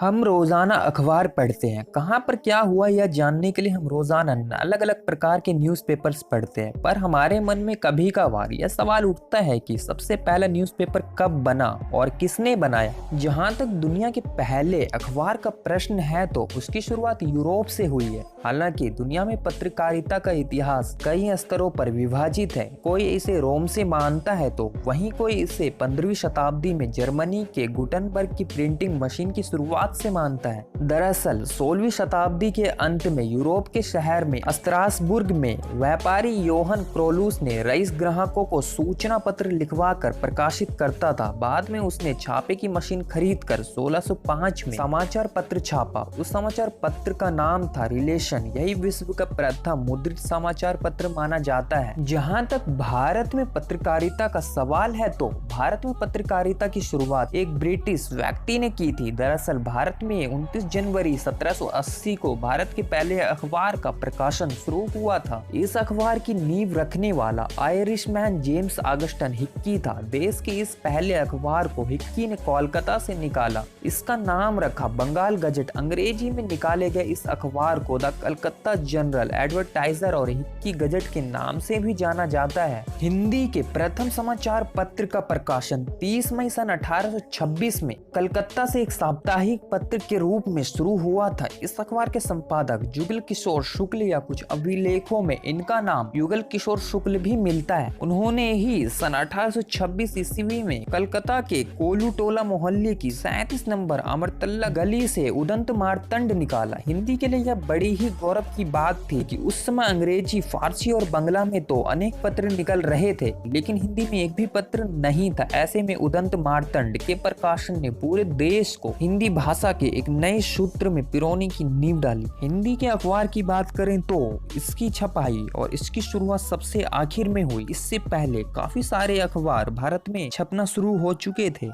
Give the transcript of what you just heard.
हम रोजाना अखबार पढ़ते हैं। कहाँ पर क्या हुआ यह जानने के लिए हम रोजाना अलग अलग प्रकार के न्यूज़पेपर्स पढ़ते हैं, पर हमारे मन में कभी कभार यह सवाल उठता है कि सबसे पहला न्यूज़पेपर कब बना और किसने बनाया। जहाँ तक दुनिया के पहले अखबार का प्रश्न है तो उसकी शुरुआत यूरोप से हुई है। हालांकि दुनिया में पत्रकारिता का इतिहास कई स्तरों पर विभाजित है। कोई इसे रोम से मानता है तो वहीं कोई इसे 15वीं शताब्दी में जर्मनी के गुटनबर्ग की प्रिंटिंग मशीन की शुरुआत से मानता है। दरअसल 16वीं शताब्दी के अंत में यूरोप के शहर में स्ट्रासबुर्ग में व्यापारी योहन क्रोलूस ने रईस ग्राहकों को सूचना पत्र लिखवाकर प्रकाशित करता था। बाद में उसने छापे की मशीन खरीद कर 1605 में समाचार पत्र छापा। उस समाचार पत्र का नाम था रिलेशन। यही विश्व का प्रथम मुद्रित समाचार पत्र माना जाता है। जहाँ तक भारत में पत्रकारिता का सवाल है तो भारत में पत्रकारिता की शुरुआत एक ब्रिटिश व्यक्ति ने की थी। दरअसल भारत में 29 जनवरी 1780 को भारत के पहले अखबार का प्रकाशन शुरू हुआ था। इस अखबार की नींव रखने वाला आयरिशमैन जेम्स ऑगस्टन हिक्की था। देश के इस पहले अखबार को हिक्की ने कोलकाता से निकाला। इसका नाम रखा बंगाल गजट। अंग्रेजी में निकाले गए इस अखबार को द कलकत्ता जनरल एडवर्टाइजर और हिक्की गजट के नाम से भी जाना जाता है। हिंदी के प्रथम समाचार पत्र का प्रकाशन 30 मई सन 1826 में कलकत्ता से एक साप्ताहिक पत्र के रूप में शुरू हुआ था। इस अखबार के संपादक जुगल किशोर शुक्ल या कुछ अभिलेखों में इनका नाम युगल किशोर शुक्ल भी मिलता है। उन्होंने ही सन 1826 ईस्वी में कलकत्ता के कोलू टोला मोहल्ले की 37 नंबर अमरतल्ला गली से उदंत मार्तंड निकाला। हिंदी के लिए यह बड़ी ही गौरव की बात थी कि उस समय अंग्रेजी, फारसी और बंगला में तो अनेक पत्र निकल रहे थे, लेकिन हिंदी में एक भी पत्र नहीं था। ऐसे में उदंत मार्तंड के प्रकाशन ने पूरे देश को हिंदी भाषा के एक नए सूत्र में पिरोने की नींव डाली। हिंदी के अखबार की बात करें तो इसकी छपाई और इसकी शुरुआत सबसे आखिर में हुई। इससे पहले काफी सारे अखबार भारत में छपना शुरू हो चुके थे।